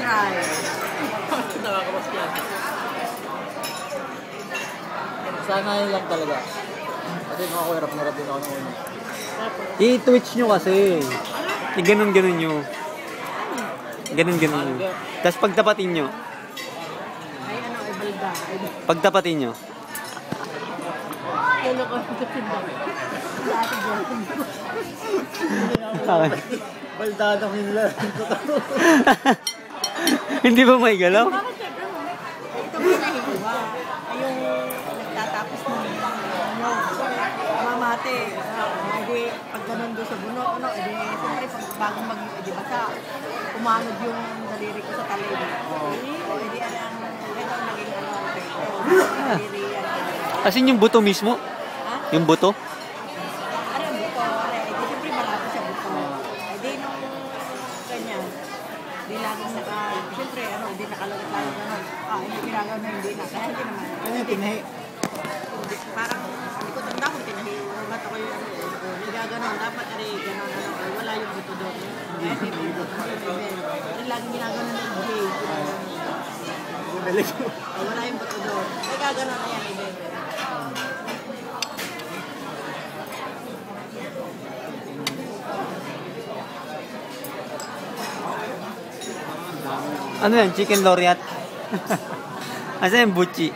try. Nakakabas yan. Sana yun lang talaga. Kasi makakurap na din ako ng una. I-twitch nyo kasi. I-ganon-ganon nyo. Ganon-ganon nyo. Tapos pagtapatin nyo. Ay, ano, ay balda. Pagtapatin nyo. Tulo ko sa tindaw. Dati gawin ko. Baldadang nila. Hindi ba may galaw? Bakit syempre mo? Ito mo nahihiwa. Ay yung nagtatapos ng mamate. Edi pag ganun doon sa buno, edi siyempre pag bagong edi basa, umanod yung daliri ko sa talib. Edi ito ang naging daliri. As in yung buto mismo? Ha? Yung buto? Ano yung buto? Edi siyempre marami sa buto. Edi nung ganyan, di laging siyempre hindi nakalagay ganun. Hindi ginagawa na hindi na. Kaya hindi naman. Ano yung tinahi? Parang hindi ko tanda kung tinahi. Ba't ako yung nagaganon. Dapat ganon. Wala yung buto doon. Kaya hindi yung buto. Hindi laging ginagawa na ng J. Wala yung buto doon. Nagaganon na yan. Ano yan? Chicken laureate? Asa yung buchi?